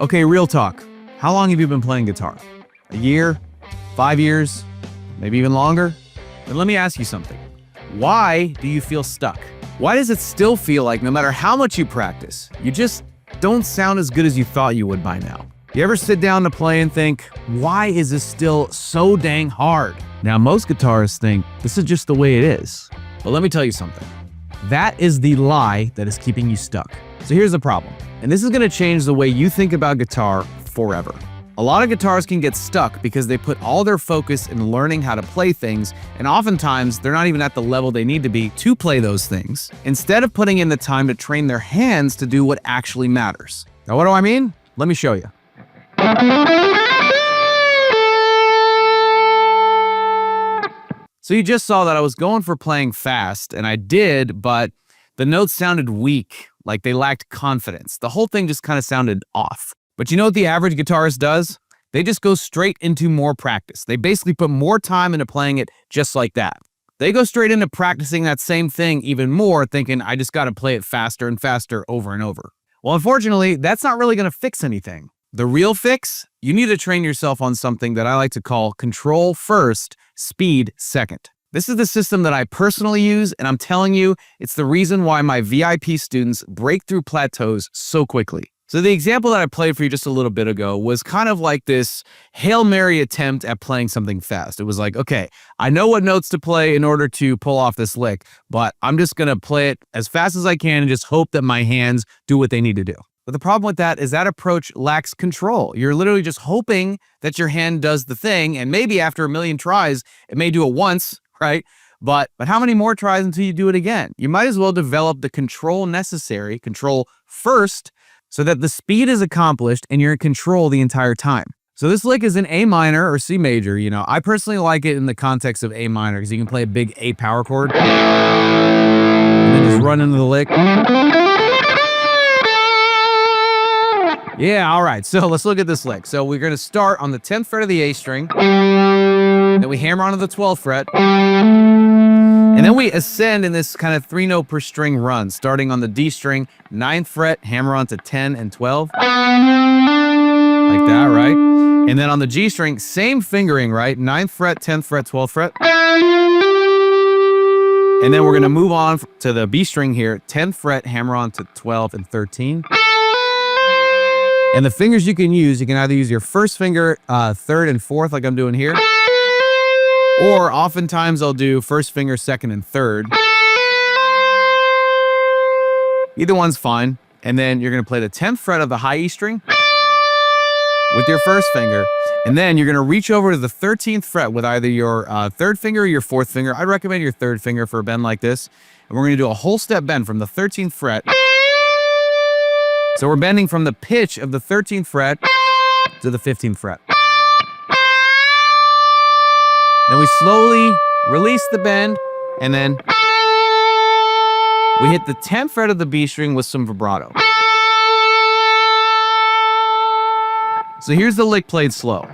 Okay, real talk. How long have you been playing guitar? A year? 5 years? Maybe even longer? Then let me ask you something. Why do you feel stuck? Why does it still feel like no matter how much you practice, you just don't sound as good as you thought you would by now? You ever sit down to play and think, why is this still so dang hard? Now, most guitarists think this is just the way it is. But let me tell you something. That is the lie that is keeping you stuck. So here's the problem. And this is going to change the way you think about guitar forever. A lot of guitarists can get stuck because they put all their focus in learning how to play things, and oftentimes they're not even at the level they need to be to play those things, instead of putting in the time to train their hands to do what actually matters. Now, what do I mean? Let me show you. So you just saw that I was going for playing fast, and I did, but the notes sounded weak, like they lacked confidence. The whole thing just kind of sounded off. But you know what the average guitarist does? They just go straight into more practice. They basically put more time into playing it just like that. They go straight into practicing that same thing even more, thinking, I just got to play it faster and faster over and over. Well, unfortunately, that's not really going to fix anything. The real fix? You need to train yourself on something that I like to call control first, speed second. This is the system that I personally use, and I'm telling you, it's the reason why my VIP students break through plateaus so quickly. So the example that I played for you just a little bit ago was kind of like this Hail Mary attempt at playing something fast. It was like, okay, I know what notes to play in order to pull off this lick, but I'm just going to play it as fast as I can and just hope that my hands do what they need to do. But the problem with that is that approach lacks control. You're literally just hoping that your hand does the thing, and maybe after a million tries, it may do it once, right? But how many more tries until you do it again? You might as well develop the control necessary, control first, so that the speed is accomplished and you're in control the entire time. So this lick is in A minor or C major. You know, I personally like it in the context of A minor because you can play a big A power chord and then just run into the lick. Yeah, all right, so let's look at this lick. So we're gonna start on the 10th fret of the A string, then we hammer onto the 12th fret, and then we ascend in this kind of 3-note per string run, starting on the D string, 9th fret, hammer onto 10 and 12. Like that, right? And then on the G string, same fingering, right? 9th fret, 10th fret, 12th fret. And then we're gonna move on to the B string here, 10th fret, hammer on to 12 and 13. And the fingers you can either use your first finger, 3rd and 4th, like I'm doing here. Or oftentimes I'll do first finger, 2nd and 3rd. Either one's fine. And then you're going to play the 10th fret of the high E string with your first finger. And then you're going to reach over to the 13th fret with either your 3rd finger or your 4th finger. I recommend your 3rd finger for a bend like this. And we're going to do a whole step bend from the 13th fret. So we're bending from the pitch of the 13th fret to the 15th fret. Then we slowly release the bend, and then we hit the 10th fret of the B string with some vibrato. So here's the lick played slow.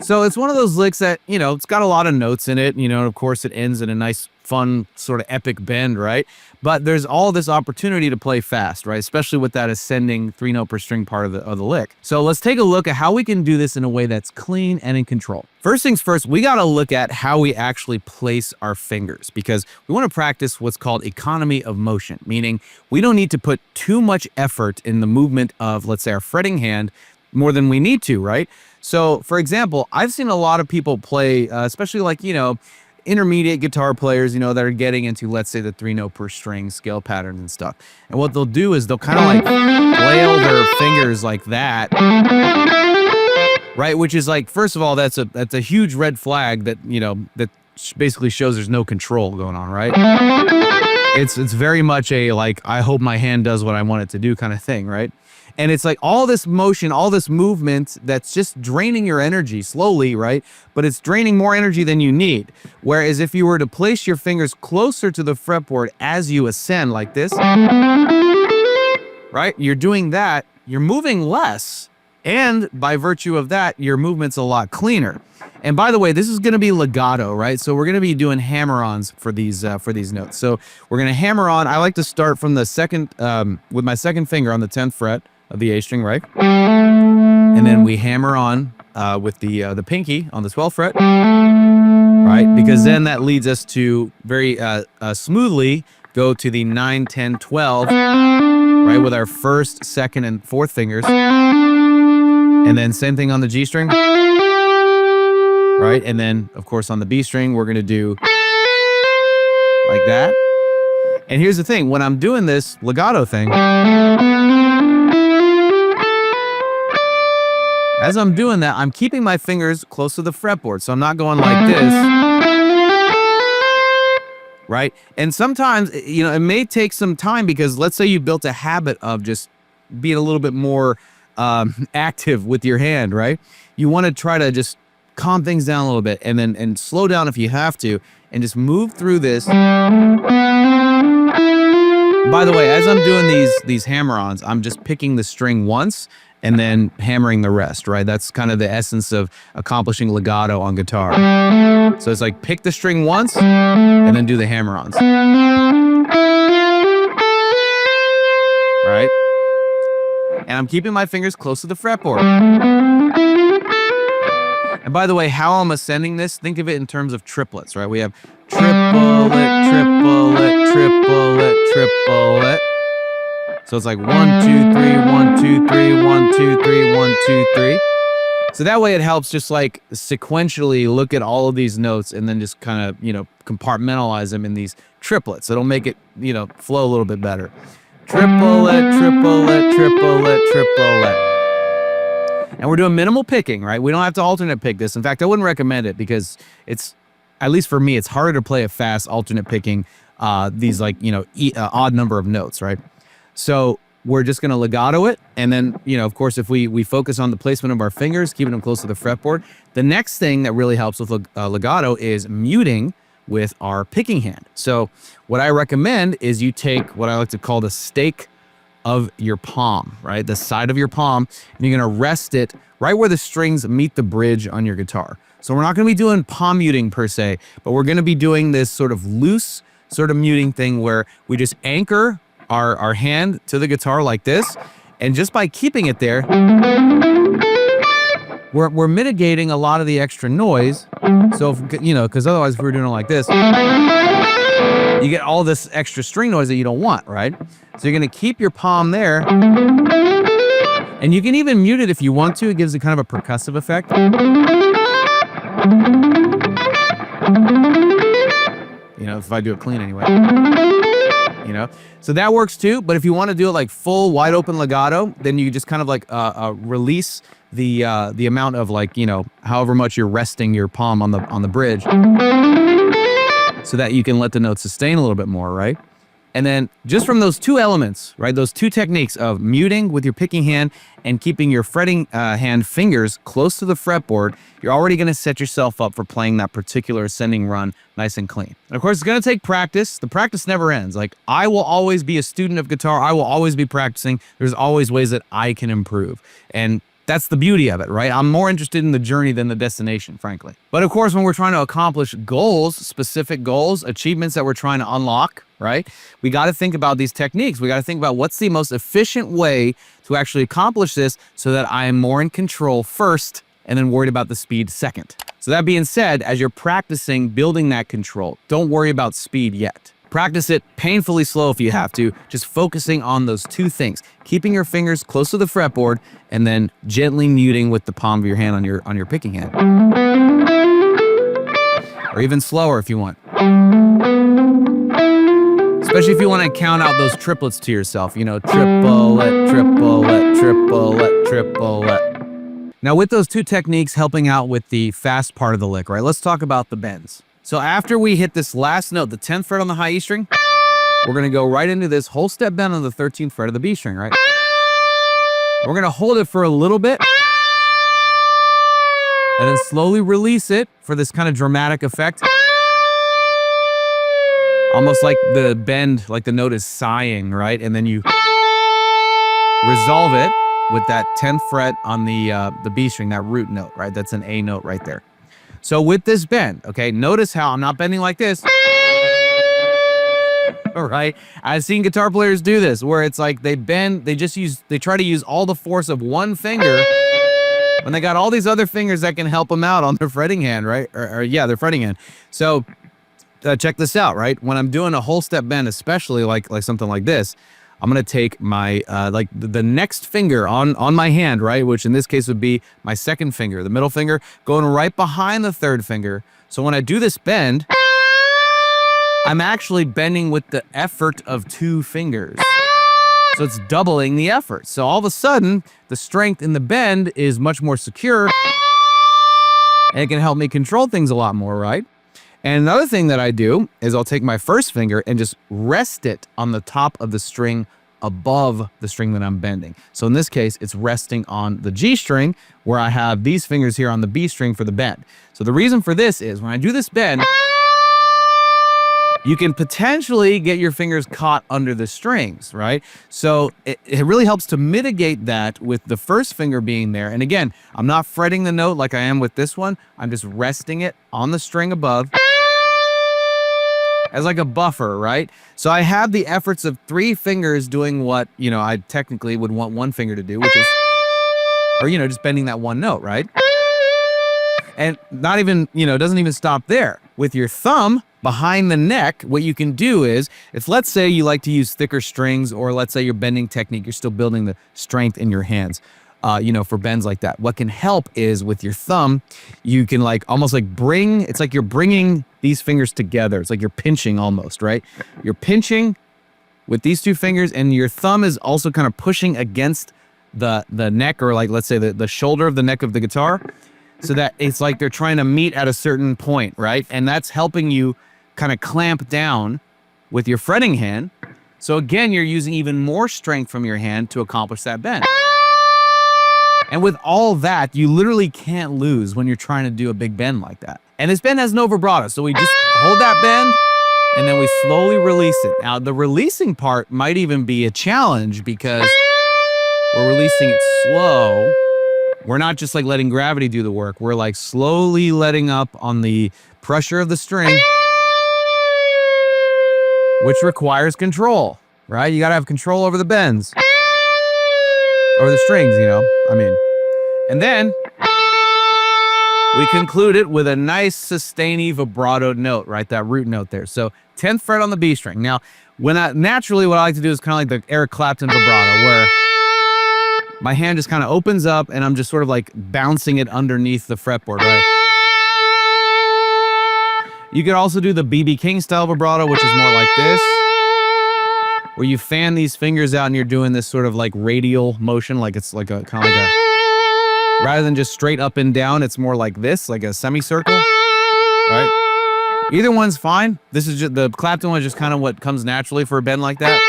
So it's one of those licks that, you know, it's got a lot of notes in it, you know, and of course it ends in a nice, fun, sort of epic bend, right? But there's all this opportunity to play fast, right? Especially with that ascending 3-note per string part of the lick. So let's take a look at how we can do this in a way that's clean and in control. First things first, we got to look at how we actually place our fingers, because we want to practice what's called economy of motion, meaning we don't need to put too much effort in the movement of, let's say, our fretting hand more than we need to, right? So, for example, I've seen a lot of people play, especially like, you know, intermediate guitar players, you know, that are getting into, let's say, the 3-note per string scale pattern and stuff. And what they'll do is they'll kind of like flail their fingers like that, right? Which is like, first of all, that's a huge red flag that, you know, that basically shows there's no control going on, right? It's very much a like, I hope my hand does what I want it to do kind of thing, right? And it's like all this motion, all this movement that's just draining your energy slowly, right? But it's draining more energy than you need. Whereas if you were to place your fingers closer to the fretboard as you ascend like this, right? You're doing that, you're moving less. And by virtue of that, your movement's a lot cleaner. And by the way, this is going to be legato, right? So we're going to be doing hammer-ons for these notes. So we're going to hammer on. I like to start from the second, with my second finger on the 10th fret of the A string, right? And then we hammer on with the pinky on the 12th fret, right? Because then that leads us to very smoothly go to the 9, 10, 12, right? With our first, second, and fourth fingers. And then same thing on the G string. Right? And then, of course, on the B string, we're going to do like that. And here's the thing. When I'm doing this legato thing, as I'm doing that, I'm keeping my fingers close to the fretboard. So I'm not going like this. Right? And sometimes, you know, it may take some time because let's say you built a habit of just being a little bit more active with your hand, right? You want to try to just calm things down a little bit and slow down if you have to and just move through this. By the way, as I'm doing these hammer-ons, I'm just picking the string once and then hammering the rest, right? That's kind of the essence of accomplishing legato on guitar. So it's like pick the string once and then do the hammer-ons. Right? And I'm keeping my fingers close to the fretboard. And by the way, how I'm ascending this, think of it in terms of triplets, right? We have triplet, triplet, triplet, triplet. So it's like 1, 2, 3, 1, 2, 3, 1, 2, 3, 1, 2, 3. So that way it helps just like sequentially look at all of these notes and then just kind of, you know, compartmentalize them in these triplets. It'll make it, you know, flow a little bit better. Triplet, triplet, triplet, triplet. And we're doing minimal picking, right? We don't have to alternate pick this. In fact, I wouldn't recommend it because it's, at least for me, it's harder to play a fast alternate picking these like, you know, odd number of notes, right? So we're just going to legato it. And then, you know, of course, if we focus on the placement of our fingers, keeping them close to the fretboard, the next thing that really helps with legato is muting with our picking hand. So what I recommend is you take what I like to call the stake of your palm, right? The side of your palm, and you're gonna rest it right where the strings meet the bridge on your guitar. So we're not gonna be doing palm muting per se, but we're gonna be doing this sort of loose sort of muting thing where we just anchor our hand to the guitar like this, and just by keeping it there, we're mitigating a lot of the extra noise. So, if, you know, because otherwise if we were doing it like this, you get all this extra string noise that you don't want, right? So you're gonna keep your palm there, and you can even mute it if you want to. It gives it kind of a percussive effect. You know, if I do it clean anyway. You know, so that works too. But if you want to do it like full wide open legato, then you just kind of like release the amount of like, you know, however much you're resting your palm on the bridge, so that you can let the note sustain a little bit more, right? And then just from those two elements, right, those two techniques of muting with your picking hand and keeping your fretting hand fingers close to the fretboard, you're already going to set yourself up for playing that particular ascending run nice and clean. And of course, it's going to take practice. The practice never ends. Like, I will always be a student of guitar. I will always be practicing. There's always ways that I can improve. And that's the beauty of it, right? I'm more interested in the journey than the destination, frankly. But of course, when we're trying to accomplish goals, specific goals, achievements that we're trying to unlock, right? We got to think about these techniques. We got to think about what's the most efficient way to actually accomplish this so that I am more in control first and then worried about the speed second. So that being said, as you're practicing building that control, don't worry about speed yet. Practice it painfully slow if you have to, just focusing on those two things, keeping your fingers close to the fretboard and then gently muting with the palm of your hand on your picking hand. Or even slower if you want. Especially if you want to count out those triplets to yourself, you know, triplet, triplet, triplet, triplet. Now with those two techniques helping out with the fast part of the lick, right, let's talk about the bends. So after we hit this last note, the 10th fret on the high E string, we're going to go right into this whole step bend on the 13th fret of the B string, right? We're going to hold it for a little bit and then slowly release it for this kind of dramatic effect. Almost like the bend, like the note is sighing, right? And then you resolve it with that 10th fret on the B string, that root note, right? That's an A note right there. So with this bend, okay, notice how I'm not bending like this. All right. I've seen guitar players do this where it's like they bend, they try to use all the force of one finger when they got all these other fingers that can help them out on their fretting hand, right? Or yeah, their fretting hand. So check this out, right? When I'm doing a whole step bend, especially like something like this, I'm going to take my, like the next finger on my hand, right? Which in this case would be my second finger, the middle finger, going right behind the third finger. So when I do this bend, I'm actually bending with the effort of two fingers. So it's doubling the effort. So all of a sudden, the strength in the bend is much more secure, and it can help me control things a lot more, right? And another thing that I do is I'll take my first finger and just rest it on the top of the string above the string that I'm bending. So in this case, it's resting on the G string where I have these fingers here on the B string for the bend. So the reason for this is when I do this bend, you can potentially get your fingers caught under the strings, right? So it really helps to mitigate that with the first finger being there. And again, I'm not fretting the note like I am with this one. I'm just resting it on the string above as like a buffer, right? So I have the efforts of three fingers doing what, you know, I technically would want one finger to do, which is, or, you know, just bending that one note, right? And not even, you know, it doesn't even stop there. With your thumb behind the neck, what you can do is, if let's say you like to use thicker strings, or let's say your bending technique, you're still building the strength in your hands, you know, for bends like that. What can help is with your thumb, you can like almost like it's like you're bringing these fingers together. It's like you're pinching almost, right? You're pinching with these two fingers, and your thumb is also kind of pushing against the neck, or like, let's say the shoulder of the neck of the guitar, so that it's like they're trying to meet at a certain point, right? And that's helping you kind of clamp down with your fretting hand. So again, you're using even more strength from your hand to accomplish that bend. And with all that, you literally can't lose when you're trying to do a big bend like that. And this bend has no vibrato, so we just hold that bend and then we slowly release it. Now, the releasing part might even be a challenge because we're releasing it slow. We're not just like letting gravity do the work. We're like slowly letting up on the pressure of the string, which requires control, right? You gotta have control over the bends, over the strings, you know, I mean. And then we conclude it with a nice sustainy vibrato note, right? That root note there. So 10th fret on the B string. Now, naturally what I like to do is kind of like the Eric Clapton vibrato, where my hand just kind of opens up and I'm just sort of like bouncing it underneath the fretboard, right? You could also do the B.B. King style vibrato, which is more like this, where you fan these fingers out and you're doing this sort of like radial motion, like it's like a kind of like a, rather than just straight up and down, it's more like this, like a semicircle, right? Either one's fine. This is just, the Clapton one is just kind of what comes naturally for a bend like that.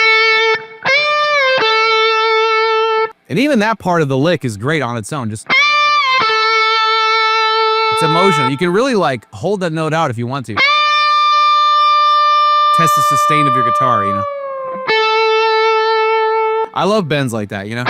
And even that part of the lick is great on its own. Just, it's emotional. You can really like hold that note out if you want to. Test the sustain of your guitar, you know. I love bends like that, you know.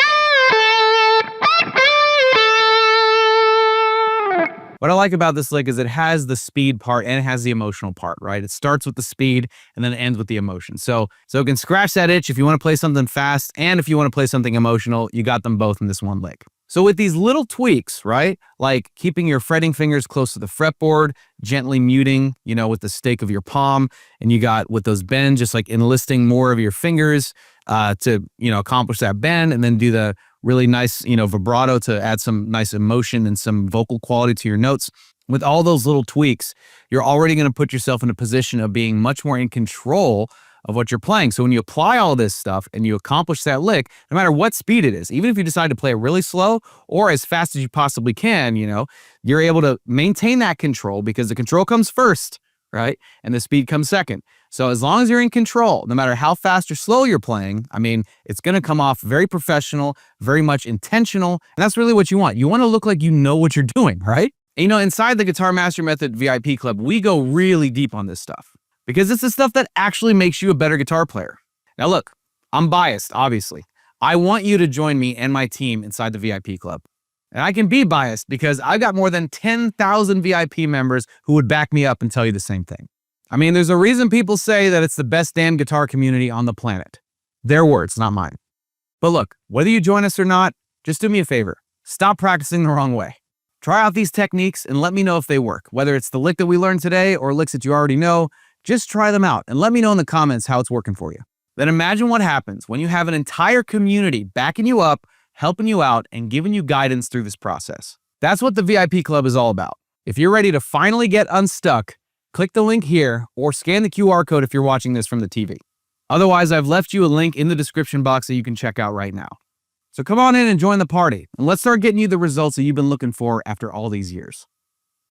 What I like about this lick is it has the speed part and it has the emotional part, right? It starts with the speed and then it ends with the emotion. So it can scratch that itch if you want to play something fast, and if you want to play something emotional, you got them both in this one lick. So with these little tweaks, right? Like keeping your fretting fingers close to the fretboard, gently muting, you know, with the stake of your palm, and you got with those bends, just like enlisting more of your fingers to, you know, accomplish that bend, and then do the really nice, you know, vibrato to add some nice emotion and some vocal quality to your notes. With all those little tweaks, you're already going to put yourself in a position of being much more in control of what you're playing. So when you apply all this stuff and you accomplish that lick, no matter what speed it is, even if you decide to play it really slow or as fast as you possibly can, you know, you're able to maintain that control, because the control comes first, right? And the speed comes second. So as long as you're in control, no matter how fast or slow you're playing, I mean, it's going to come off very professional, very much intentional. And that's really what you want. You want to look like you know what you're doing, right? And, you know, inside the Guitar Master Method VIP Club, we go really deep on this stuff, because it's the stuff that actually makes you a better guitar player. Now, look, I'm biased, obviously. I want you to join me and my team inside the VIP Club. And I can be biased because I've got more than 10,000 VIP members who would back me up and tell you the same thing. I mean, there's a reason people say that it's the best damn guitar community on the planet. Their words, not mine. But look, whether you join us or not, just do me a favor. Stop practicing the wrong way. Try out these techniques and let me know if they work. Whether it's the lick that we learned today or licks that you already know, just try them out and let me know in the comments how it's working for you. Then imagine what happens when you have an entire community backing you up, helping you out, and giving you guidance through this process. That's what the VIP Club is all about. If you're ready to finally get unstuck, click the link here or scan the QR code if you're watching this from the TV. Otherwise, I've left you a link in the description box that you can check out right now. So come on in and join the party, and let's start getting you the results that you've been looking for after all these years.